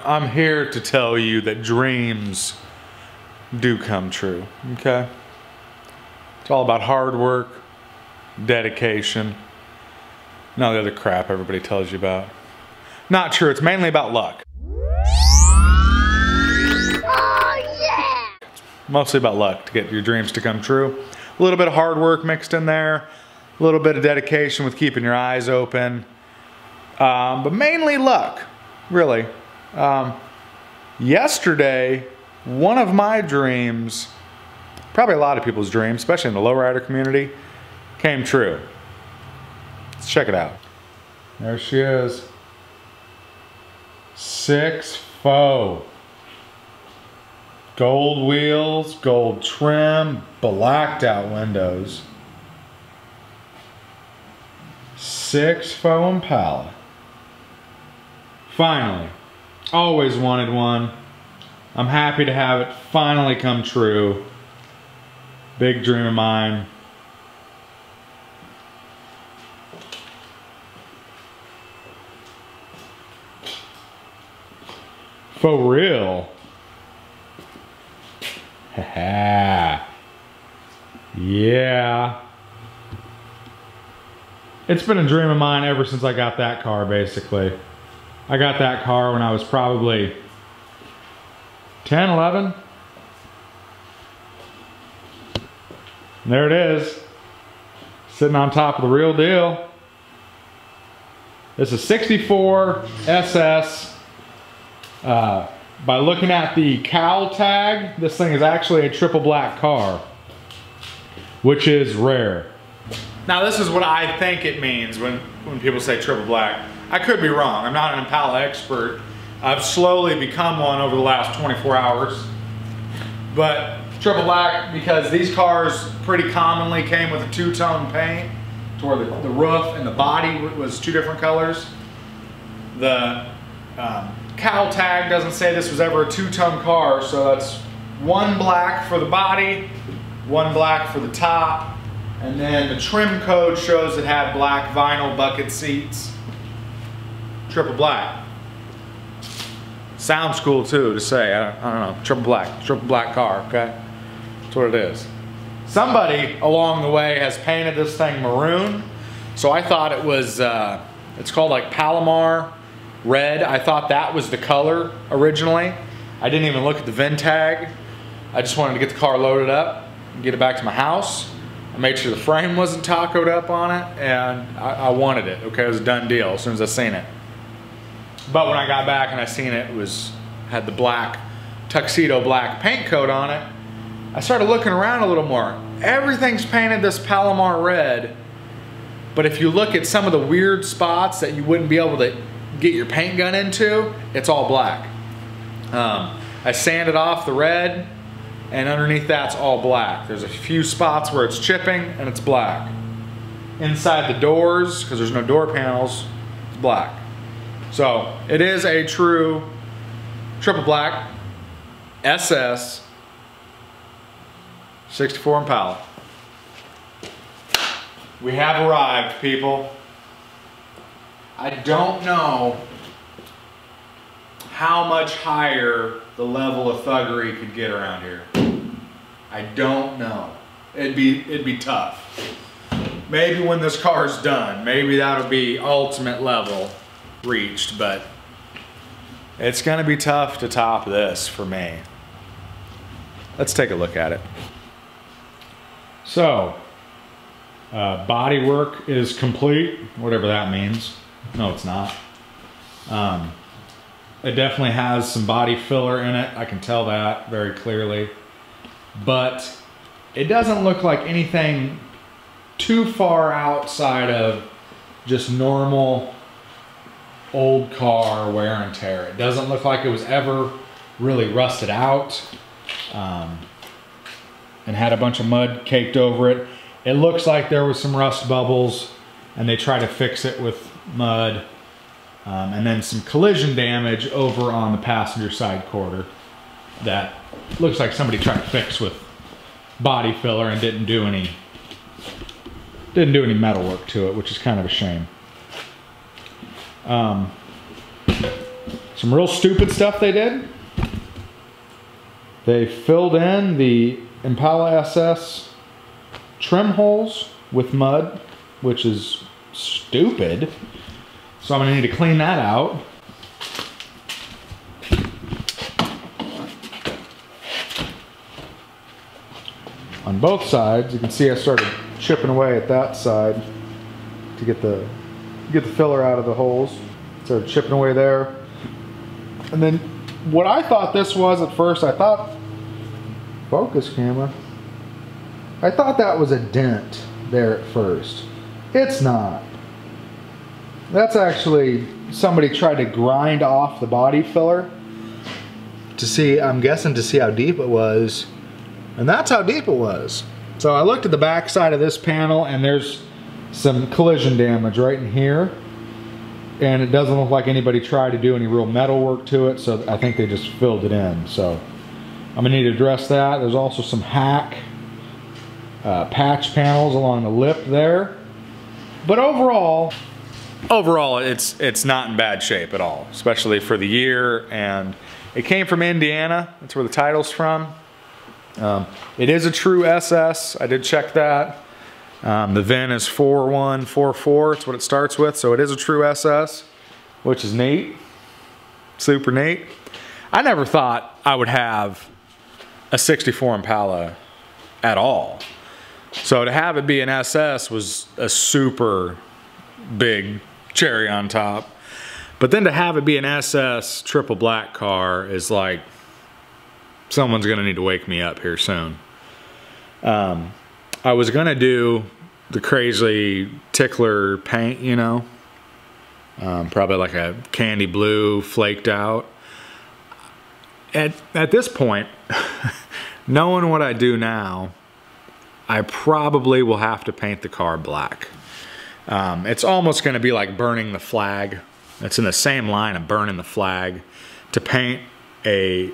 I'm here to tell you that dreams do come true, okay? It's all about hard work, dedication, and all the other crap everybody tells you about. Not true, it's mainly about luck. Oh yeah! It's mostly about luck to get your dreams to come true. A little bit of hard work mixed in there, a little bit of dedication with keeping your eyes open, but mainly luck, really. Yesterday, one of my dreams, probably a lot of people's dreams, especially in the lowrider community, came true. Let's check it out. There she is. 6'4". Gold wheels, gold trim, blacked out windows. 6'4" Impala. Finally. Always wanted one. I'm happy to have it finally come true. Big dream of mine. For real. Haha. Yeah. It's been a dream of mine ever since I got that car, basically. I got that car when I was probably 10, 11. And there it is, sitting on top of the real deal. This is 64 SS. By looking at the cowl tag, this thing is actually a triple black car, which is rare. Now this is what I think it means when people say triple black. I could be wrong. I'm not an Impala expert. I've slowly become one over the last 24 hours. But triple black because these cars pretty commonly came with a two-tone paint to where the roof and the body was two different colors. The cowl tag doesn't say this was ever a two-tone car, so that's one black for the body, one black for the top, and then the trim code shows it had black vinyl bucket seats. Triple black. Sounds cool too to say. I don't know. Triple black car, okay? That's what it is. Somebody along the way has painted this thing maroon, so I thought it was, it's called like Palomar red. I thought that was the color originally. I didn't even look at the VIN tag. I just wanted to get the car loaded up and get it back to my house. I made sure the frame wasn't tacoed up on it, and I wanted it, okay? It was a done deal as soon as I seen it. But when I got back and I seen it had the black, tuxedo black paint coat on it, I started looking around a little more. Everything's painted this Palomar red, but if you look at some of the weird spots that you wouldn't be able to get your paint gun into, it's all black. I sanded off the red, and underneath that's all black. There's a few spots where it's chipping and it's black. Inside the doors, because there's no door panels, it's black. So it is a true triple black SS 64 Impala. We have arrived, people. I don't know how much higher the level of thuggery could get around here. I don't know. It'd be tough. Maybe when this car's done, maybe that'll be ultimate level reached, but it's gonna be tough to top this for me. Let's take a look at it. So, body work is complete, whatever that means. No, it's not. It definitely has some body filler in it. I can tell that very clearly. But it doesn't look like anything too far outside of just normal old car wear and tear. It doesn't look like it was ever really rusted out and had a bunch of mud caked over it. It looks like there was some rust bubbles and they tried to fix it with mud. And then some collision damage over on the passenger side quarter that looks like somebody tried to fix with body filler and didn't do any metal work to it, which is kind of a shame. As Some real stupid stuff they did. They filled in the Impala SS trim holes with mud, which is stupid. So I'm gonna need to clean that out. On both sides, you can see I started chipping away at that side to get the filler out of the holes. Started chipping away there. And then what I thought this was at first, I thought, focus camera, I thought that was a dent there at first. It's not. That's actually, somebody tried to grind off the body filler to see, I'm guessing to see how deep it was. And that's how deep it was. So I looked at the back side of this panel and there's some collision damage right in here. And it doesn't look like anybody tried to do any real metal work to it, so I think they just filled it in. So I'm gonna need to address that. There's also some hack patch panels along the lip there. But overall it's not in bad shape at all, especially for the year. And it came from Indiana. That's where the title's from. It is a true SS. I did check that. The VIN is 4144. It's what it starts with. So it is a true SS, which is neat. Super neat. I never thought I would have a 64 Impala at all. So to have it be an SS was a super big cherry on top. But then to have it be an SS triple black car is like, someone's gonna need to wake me up here soon. I was gonna do the crazy tickler paint, you know, probably like a candy blue flaked out. At this point, knowing what I do now, I probably will have to paint the car black. It's almost gonna be like burning the flag. It's in the same line of burning the flag to paint a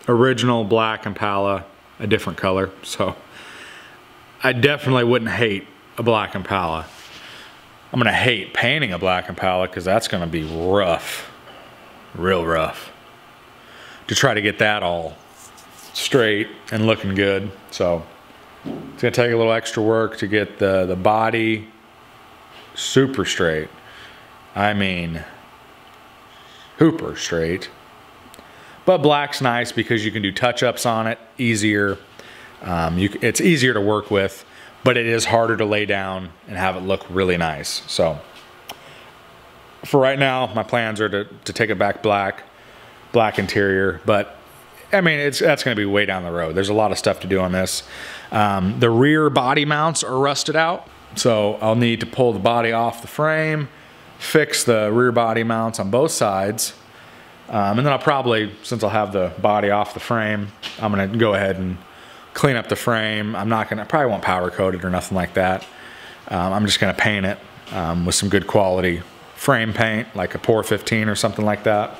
original black Impala a different color. So I definitely wouldn't hate a black Impala. I'm gonna hate painting a black Impala because that's gonna be rough, real rough, to try to get that all straight and looking good. So it's gonna take a little extra work to get the body super straight. I mean, hooper straight. But black's nice because you can do touch-ups on it easier. It's easier to work with, but it is harder to lay down and have it look really nice. So for right now, my plans are to take it back black interior. But I mean, that's going to be way down the road. There's a lot of stuff to do on this. The rear body mounts are rusted out, so I'll need to pull the body off the frame, fix the rear body mounts on both sides. And then I'll probably, since I'll have the body off the frame, I'm gonna go ahead and clean up the frame. I probably won't powder coat it or nothing like that. I'm just gonna paint it with some good quality frame paint, like a Pour 15 or something like that.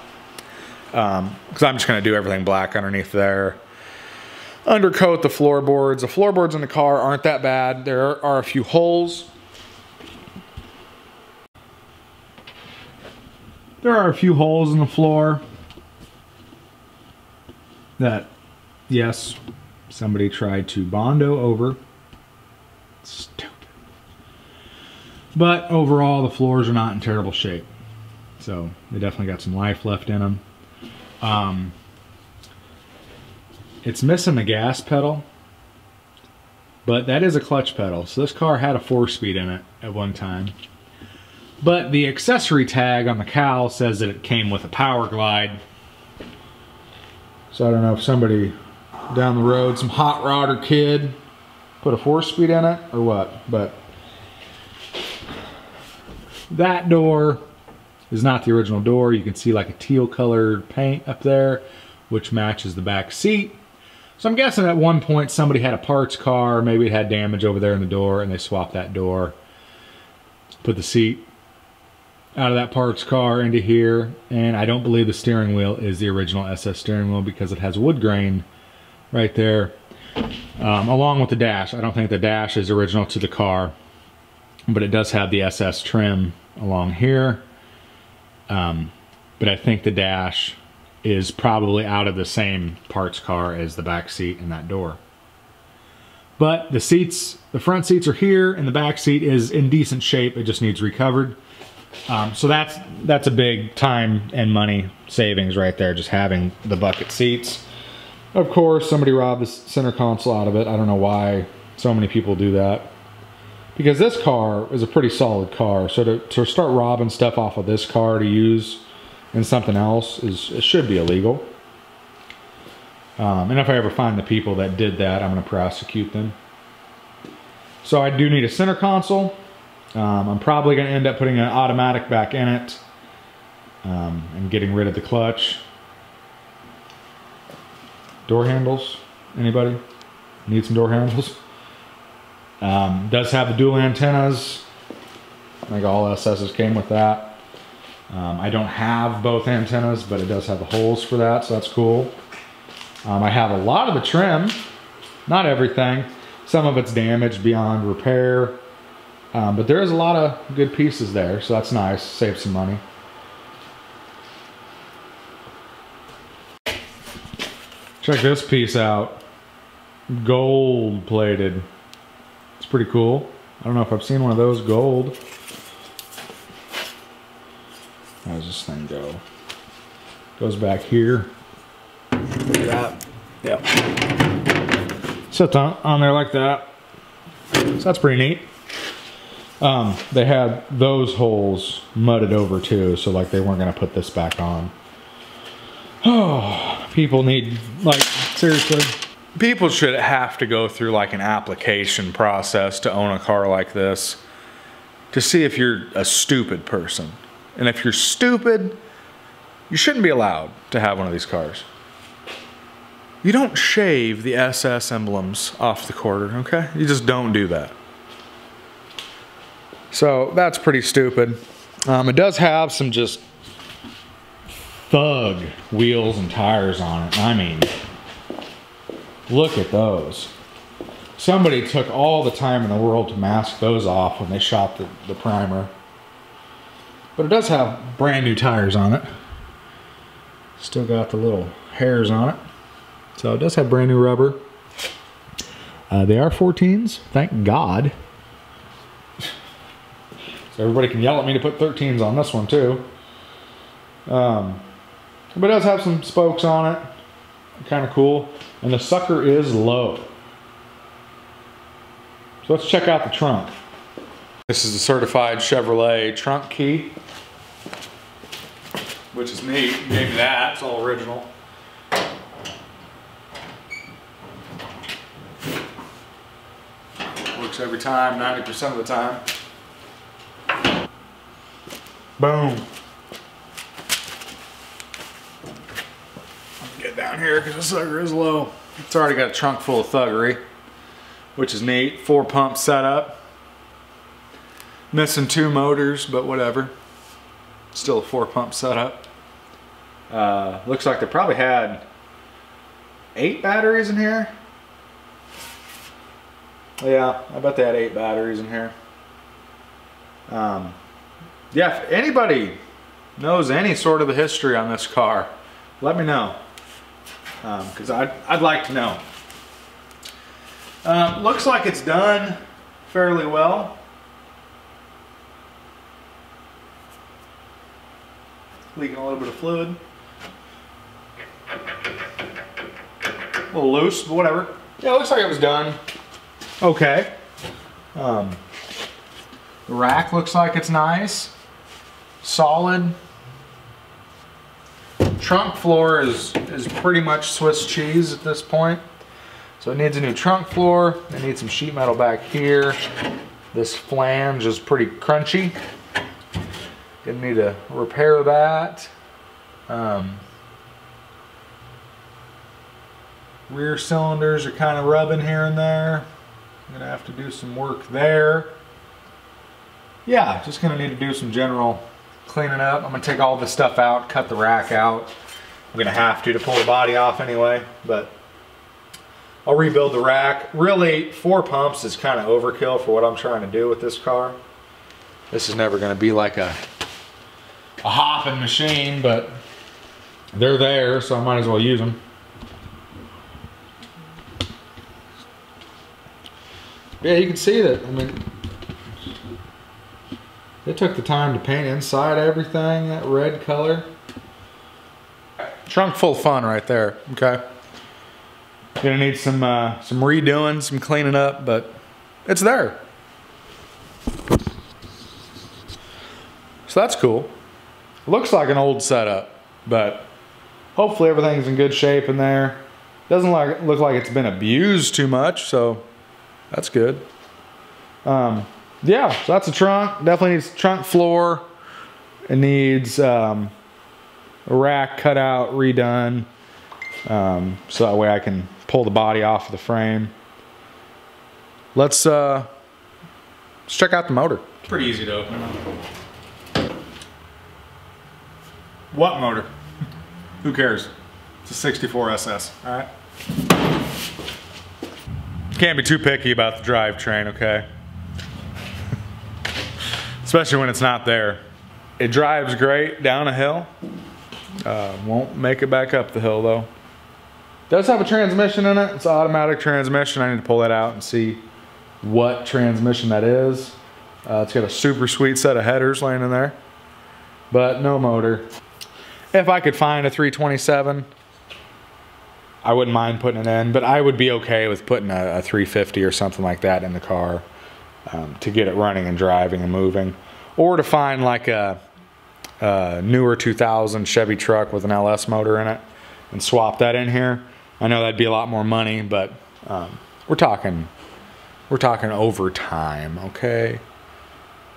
Because I'm just gonna do everything black underneath there. Undercoat the floorboards. The floorboards in the car aren't that bad. There are a few holes. There are a few holes in the floor that, yes, somebody tried to Bondo over. Stupid. But overall, the floors are not in terrible shape. So they definitely got some life left in them. It's missing the gas pedal, but that is a clutch pedal. So this car had a 4-speed in it at one time. But the accessory tag on the cowl says that it came with a power glide. So I don't know if somebody down the road, some hot rodder kid, put a 4-speed in it or what. But that door is not the original door. You can see like a teal colored paint up there, which matches the back seat. So I'm guessing at one point somebody had a parts car, maybe it had damage over there in the door and they swapped that door. Put the seat out of that parts car into here, and I don't believe the steering wheel is the original SS steering wheel because it has wood grain right there, along with the dash. I don't think the dash is original to the car, but it does have the SS trim along here. but I think the dash is probably out of the same parts car as the back seat and that door. But the seats, the front seats are here and the back seat is in decent shape. It just needs recovered. So that's a big time and money savings right there, just having the bucket seats. Of course, somebody robbed the center console out of it. I don't know why so many people do that. Because this car is a pretty solid car. So to start robbing stuff off of this car to use in something else it should be illegal. And if I ever find the people that did that, I'm going to prosecute them. So I do need a center console. I'm probably going to end up putting an automatic back in it and getting rid of the clutch. Door handles. Anybody need some door handles? Does have the dual antennas. I think all SS's came with that. I don't have both antennas, but it does have the holes for that, so that's cool. I have a lot of the trim, not everything. Some of it's damaged beyond repair, but there is a lot of good pieces there, so that's nice. Save some money. Check this piece out. Gold plated. It's pretty cool. I don't know if I've seen one of those gold. How does this thing go? Goes back here. Look at that. Yep. Sits on there like that. So that's pretty neat. They had those holes mudded over too, so like they weren't gonna put this back on. Oh, people need, like, seriously. People should have to go through like an application process to own a car like this to see if you're a stupid person. And if you're stupid, you shouldn't be allowed to have one of these cars. You don't shave the SS emblems off the quarter, okay? You just don't do that. So that's pretty stupid. It does have some just thug wheels and tires on it. I mean, look at those. Somebody took all the time in the world to mask those off when they shot the primer. But it does have brand new tires on it. Still got the little hairs on it. So it does have brand new rubber. They are 14s, thank God. So everybody can yell at me to put 13s on this one too. But it does have some spokes on it. Kind of cool. And the sucker is low. So let's check out the trunk. This is a certified Chevrolet trunk key, which is neat. Gave me that. It's all original. Works every time, 90% of the time. Boom. Get down here because the sucker is low. It's already got a trunk full of thuggery, which is neat. 4-pump setup. Missing 2 motors, but whatever. Still a 4-pump setup. Looks like they probably had 8 batteries in here. Yeah, I bet they had 8 batteries in here. Yeah, if anybody knows any sort of the history on this car, let me know. Because I'd like to know. Looks like it's done fairly well. Leaking a little bit of fluid. A little loose, but whatever. Yeah, it looks like it was done okay. The rack looks like it's nice. Solid. Trunk floor is pretty much Swiss cheese at this point. So it needs a new trunk floor. It needs some sheet metal back here. This flange is pretty crunchy. Gonna need to repair that. Rear cylinders are kind of rubbing here and there. I'm gonna have to do some work there. Yeah, just gonna need to do some general cleaning up. I'm gonna take all this stuff out, cut the rack out. I'm gonna have to pull the body off anyway, but I'll rebuild the rack. Really, 4 pumps is kind of overkill for what I'm trying to do with this car. This is never gonna be like a a hopping machine, but they're there, so I might as well use them. Yeah, you can see that, I mean, they took the time to paint inside everything, that red color. Trunk full of fun right there, okay? Gonna need some redoing, some cleaning up, but it's there. So that's cool. Looks like an old setup, but hopefully everything's in good shape in there. Doesn't look like it's been abused too much, so that's good. Yeah, so that's a trunk. Definitely needs trunk floor. It needs a rack cut out, redone, so that way I can pull the body off of the frame. Let's check out the motor. It's pretty easy to open up. What motor? Who cares? It's a 64 SS, all right? Can't be too picky about the drivetrain, okay? Especially when it's not there. It drives great down a hill. Won't make it back up the hill though. Does have a transmission in it. It's an automatic transmission. I need to pull that out and see what transmission that is. It's got a super sweet set of headers laying in there, but no motor. If I could find a 327, I wouldn't mind putting it in, but I would be okay with putting a 350 or something like that in the car to get it running and driving and moving. Or to find like a newer 2000 Chevy truck with an LS motor in it and swap that in here. I know that'd be a lot more money, but we're talking over time, okay?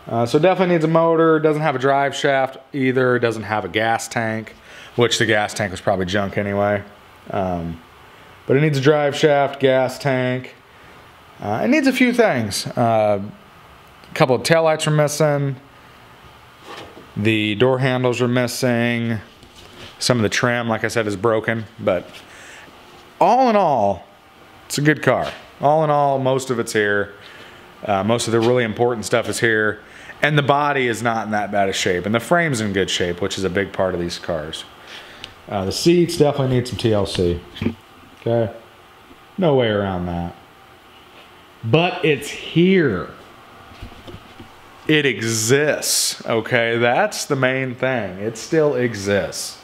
So definitely needs a motor. Doesn't have a drive shaft either. Doesn't have a gas tank, which the gas tank was probably junk anyway. But it needs a drive shaft, gas tank. It needs a few things. A couple of taillights are missing. The door handles are missing. Some of the trim, like I said, is broken. But all in all, it's a good car. All in all, most of it's here. Most of the really important stuff is here. And the body is not in that bad of shape. And the frame's in good shape, which is a big part of these cars. The seats definitely need some TLC. Okay? No way around that. But it's here. It exists. Okay? That's the main thing. It still exists.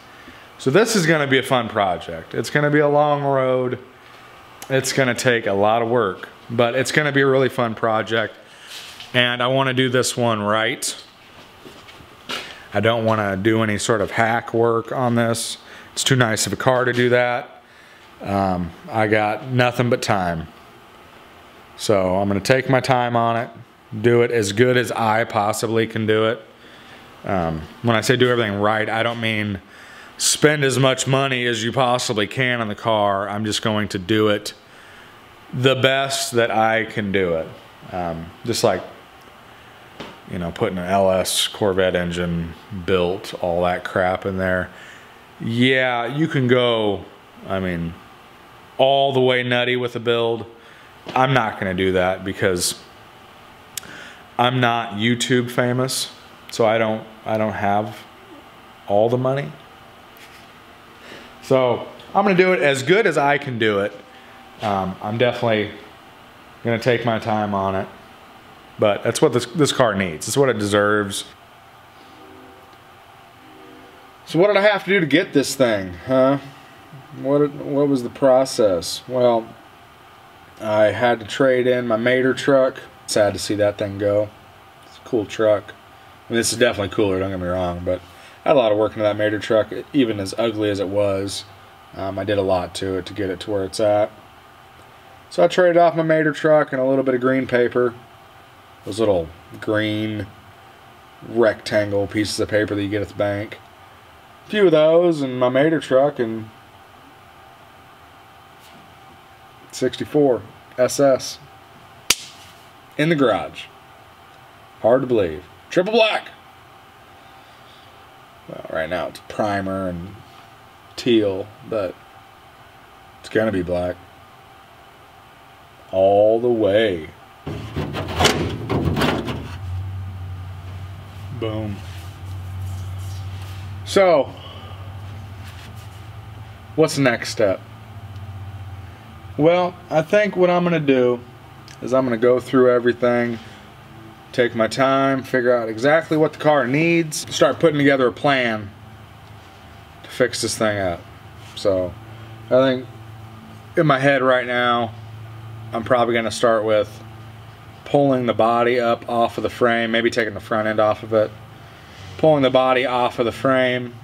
So this is going to be a fun project. It's going to be a long road. It's going to take a lot of work. But it's going to be a really fun project. And I want to do this one right. I don't want to do any sort of hack work on this. It's too nice of a car to do that. I got nothing but time. So I'm going to take my time on it. Do it as good as I possibly can do it. When I say do everything right, I don't mean spend as much money as you possibly can on the car. I'm just going to do it the best that I can do it. Just like, you know, putting an LS Corvette engine built, all that crap in there. Yeah, you can go, I mean, all the way nutty with the build. I'm not going to do that because I'm not YouTube famous, so I don't have all the money. So I'm going to do it as good as I can do it. I'm definitely going to take my time on it. But that's what this car needs. It's what it deserves. So what did I have to do to get this thing, huh? What was the process? Well, I had to trade in my Mater truck. Sad to see that thing go. It's a cool truck. I mean, this is definitely cooler, don't get me wrong, but I had a lot of work into that Mater truck, even as ugly as it was. I did a lot to it to get it to where it's at. So I traded off my Mater truck and a little bit of green paper. Those little green rectangle pieces of paper that you get at the bank. A few of those and my Mater truck and 64 SS in the garage. Hard to believe. Triple black. Well, right now it's primer and teal, but it's gonna be black all the way. Boom. So, what's the next step? Well, I think what I'm going to do is I'm going to go through everything, take my time, figure out exactly what the car needs, start putting together a plan to fix this thing up. So, I think in my head right now, I'm probably going to start with pulling the body up off of the frame, maybe taking the front end off of it, pulling the body off of the frame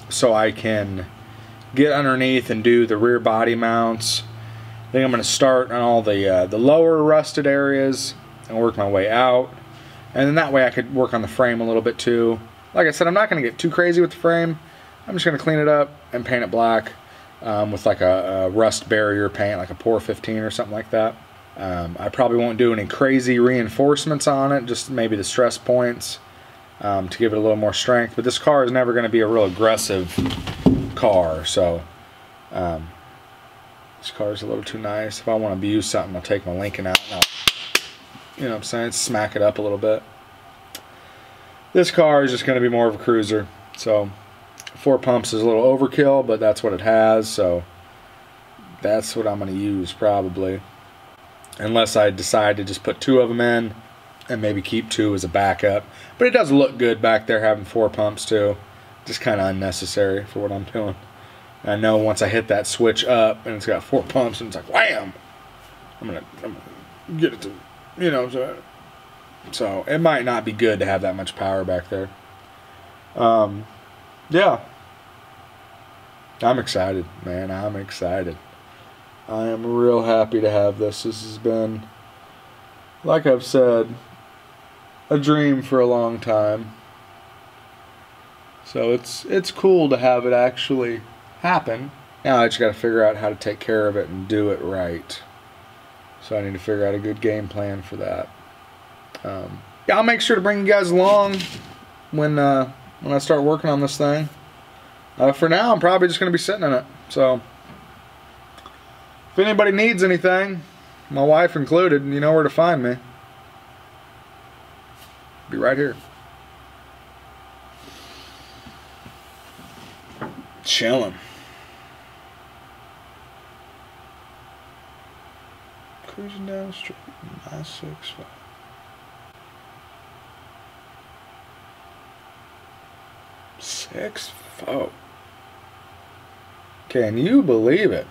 so I can get underneath and do the rear body mounts. I think I'm going to start on all the lower rusted areas and work my way out, and then that way I could work on the frame a little bit too. Like I said, I'm not going to get too crazy with the frame. I'm just going to clean it up and paint it black with like a rust barrier paint, like a Pour 15 or something like that. I probably won't do any crazy reinforcements on it, just maybe the stress points to give it a little more strength. But this car is never going to be a real aggressive car, so this car is a little too nice. If I want to abuse something, I'll take my Lincoln out and I'll, you know what I'm saying, smack it up a little bit. This car is just going to be more of a cruiser, so 4 pumps is a little overkill, but that's what it has, so that's what I'm going to use probably. Unless I decide to just put 2 of them in and maybe keep 2 as a backup. But it does look good back there having 4 pumps too. Just kind of unnecessary for what I'm doing. And I know once I hit that switch up and it's got 4 pumps and it's like wham, I'm gonna get it to, you know, so it might not be good to have that much power back there. Yeah, I'm excited, man. I'm excited. I am real happy to have this. This has been, like I've said, a dream for a long time. So it's cool to have it actually happen. Now I just got to figure out how to take care of it and do it right. So I need to figure out a good game plan for that. Yeah, I'll make sure to bring you guys along when I start working on this thing. For now, I'm probably just going to be sitting in it. So if anybody needs anything, my wife included, you know where to find me. Be right here. Chilling. Cruising down the street, 965. Six foot. Can you believe it?